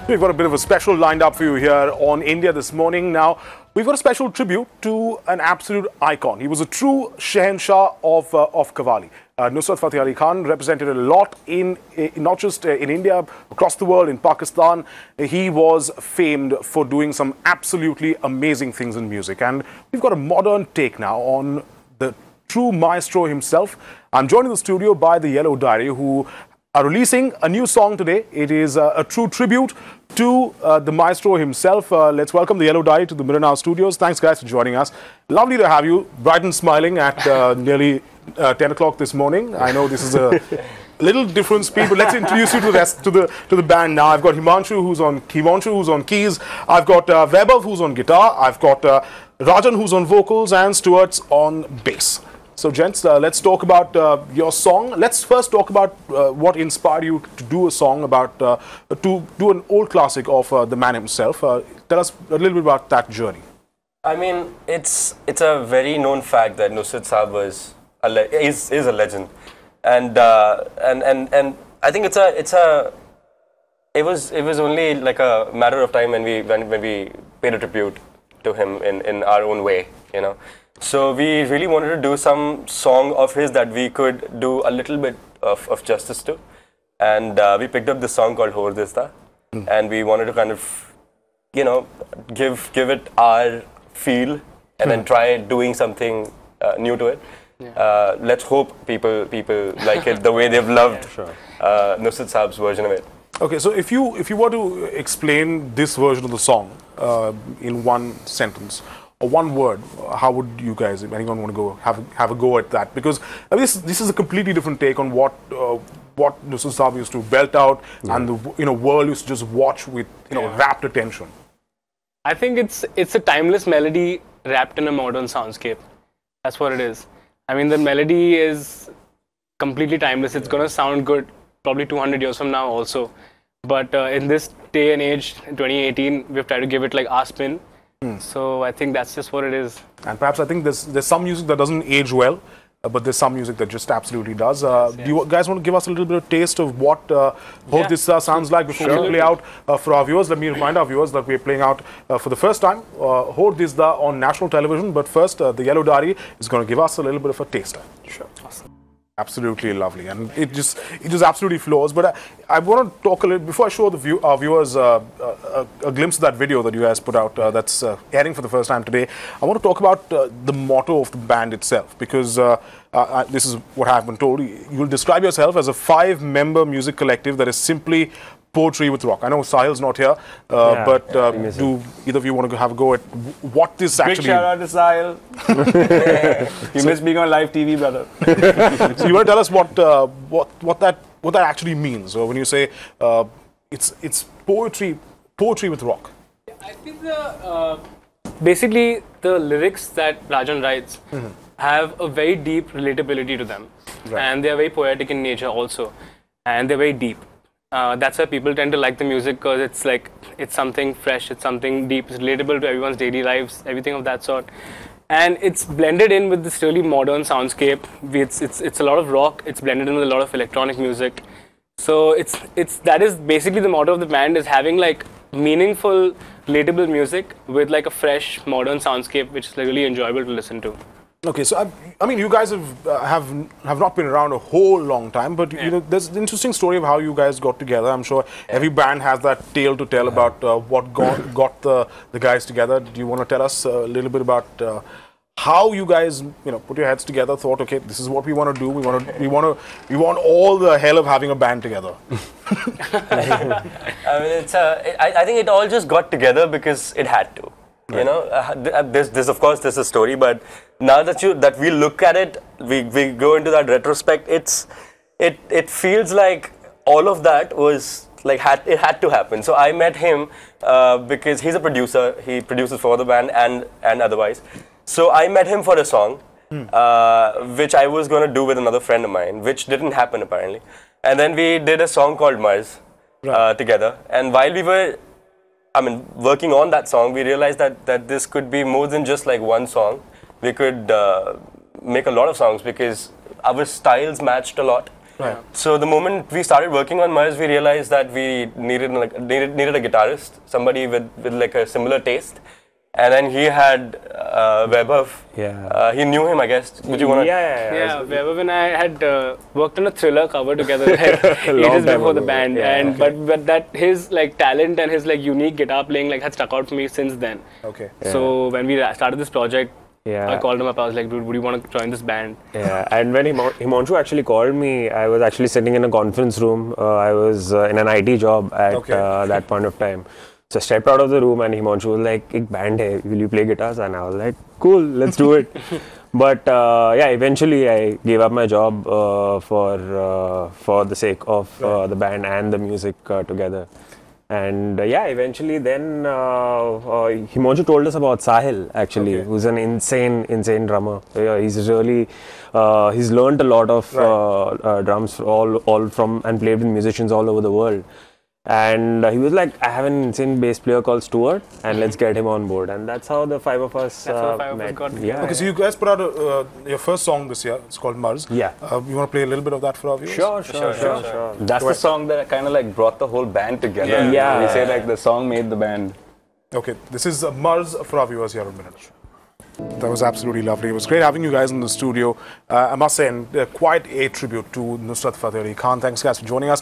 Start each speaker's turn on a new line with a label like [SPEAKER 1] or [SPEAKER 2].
[SPEAKER 1] We've got a bit of a special lined up for you here on India this morning. Now, we've got a special tribute to an absolute icon. He was a true Shehenshah of Qawwali. Nusrat Fateh Ali Khan represented a lot in not just in India, across the world, in Pakistan. He was famed for doing some absolutely amazing things in music. And we've got a modern take now on the true maestro himself. I'm joined in the studio by the Yellow Diary, who are releasing a new song today. It is a true tribute to the maestro himself. Let's welcome the Yellow Diary to the Mirror Now studios. Thanks, guys, for joining us. Lovely to have you, bright and smiling at nearly 10 o'clock this morning. I know this is a little different speed, but let's introduce you to the rest, to the band now. I've got Himanshu, who's on keys. I've got Vaibhav, who's on guitar. I've got Rajan, who's on vocals, and Stuart's on bass. So, gents, let's talk about your song. Let's first talk about what inspired you to do a song about, to do an old classic of the man himself. Tell us a little bit about that journey.
[SPEAKER 2] I mean, it's a very known fact that Nusrat Saab is a legend, and I think it was only like a matter of time when we paid a tribute to him in our own way, you know. So we really wanted to do some song of his that we could do a little bit of justice to, and we picked up this song called Hor Dista, and we wanted to kind of, you know, give it our feel, and then try doing something new to it. Yeah. Let's hope people like it the way they've loved Nusrat Saab's version of it.
[SPEAKER 1] Okay, so if you were to explain this version of the song in one sentence or one word, how would you guys, if anyone want to go have a go at that? Because this is a completely different take on what Nusrat Saab used to belt out, and the world used to just watch with rapt attention.
[SPEAKER 3] I think it's a timeless melody wrapped in a modern soundscape. That's what it is. I mean, the melody is completely timeless. It's gonna sound good probably 200 years from now also. But in this day and age, in 2018, we've tried to give it like our spin. So I think that's just what it is. And
[SPEAKER 1] perhaps I think there's some music that doesn't age well, but there's some music that just absolutely does. Do you guys want to give us a little bit of taste of what Hor Dista sounds like before we play out for our viewers? Let me remind our viewers that we're playing out for the first time Hor Dista on national television. But first, the Yellow Diary is going to give us a little bit of a taster.
[SPEAKER 3] Sure. Awesome.
[SPEAKER 1] Absolutely lovely, and it just absolutely flows. But I want to talk a little before I show our viewers a glimpse of that video that you guys put out that's airing for the first time today. I want to talk about the motto of the band itself, because this is what I've been told. You'll describe yourself as a 5-member music collective that is simply poetry with rock. I know Sahil's not here, but do either of you want to have a go at what this actually...
[SPEAKER 4] Big shout out to Sahil. You missed being on live TV, brother.
[SPEAKER 1] So you want to tell us what that actually means? So when you say it's poetry with rock.
[SPEAKER 3] I think basically the lyrics that Rajan writes have a very deep relatability to them, and they are very poetic in nature also, and they're very deep. That's why people tend to like the music, because it's something fresh, it's something deep, it's relatable to everyone's daily lives, everything of that sort. And it's blended in with this really modern soundscape. It's a lot of rock, it's blended in with a lot of electronic music. So that is basically the motto of the band, is having like meaningful, relatable music with like a fresh, modern soundscape, which is really enjoyable to listen to.
[SPEAKER 1] Okay, so I mean, you guys have not been around a whole long time, but you know, there's an interesting story of how you guys got together. I'm sure every band has that tale to tell about what got the guys together. Do you want to tell us a little bit about how you guys, put your heads together, thought, okay, this is what we want to do. We want all the hell of having a band together.
[SPEAKER 2] I mean, I think it all just got together because it had to. Right. You know, there's of course there's a story, but now that we look at it, we go into that retrospect. It feels like all of that was like it had to happen. So I met him because he's a producer. He produces for the band and otherwise. So I met him for a song, which I was going to do with another friend of mine, which didn't happen apparently. And then we did a song called Mars together. And while we were working on that song, we realized that this could be more than just like one song. We could make a lot of songs because our styles matched a lot.
[SPEAKER 1] Right.
[SPEAKER 2] So the moment we started working on Mars, we realized that we needed a guitarist, somebody with like a similar taste. And then he had Vaibhav.
[SPEAKER 4] Yeah.
[SPEAKER 2] He knew him, I guess. Would you want to?
[SPEAKER 3] Yeah, Vaibhav and I had worked on a Thriller cover together like, ages before the band, and but that his like talent and his like unique guitar playing like had stuck out for me since then.
[SPEAKER 1] Okay.
[SPEAKER 3] So when we started this project,
[SPEAKER 4] Yeah.
[SPEAKER 3] I called him up. I was like, dude, would you want to join this band?
[SPEAKER 4] Yeah, and when Himanshu actually called me, I was actually sitting in a conference room. I was in an IT job at that point of time. So I stepped out of the room and Himanshu was like, "Ek band hai, will you play guitars?" And I was like, "Cool, let's do it." But yeah, eventually I gave up my job for the sake of the band and the music together. And yeah, eventually then Himanshu told us about Sahil actually, who's an insane drummer. He's really he's learned a lot of drums all from and played with musicians all over the world. And he was like, I have an insane bass player called Stuart, and let's get him on board. And that's how the five of us met.
[SPEAKER 3] Got
[SPEAKER 4] Yeah.
[SPEAKER 1] Okay, so you guys put out your first song this year. It's called Mars.
[SPEAKER 4] Yeah.
[SPEAKER 1] You want to play a little bit of that for our viewers?
[SPEAKER 4] Sure.
[SPEAKER 5] That's the song that kind of like brought the whole band together.
[SPEAKER 4] Yeah.
[SPEAKER 5] We say like the song made the band.
[SPEAKER 1] Okay, this is Mars for our viewers here in a minute. That was absolutely lovely. It was great having you guys in the studio. I must say, and quite a tribute to Nusrat Fateh Ali Khan. Thanks, guys, for joining us.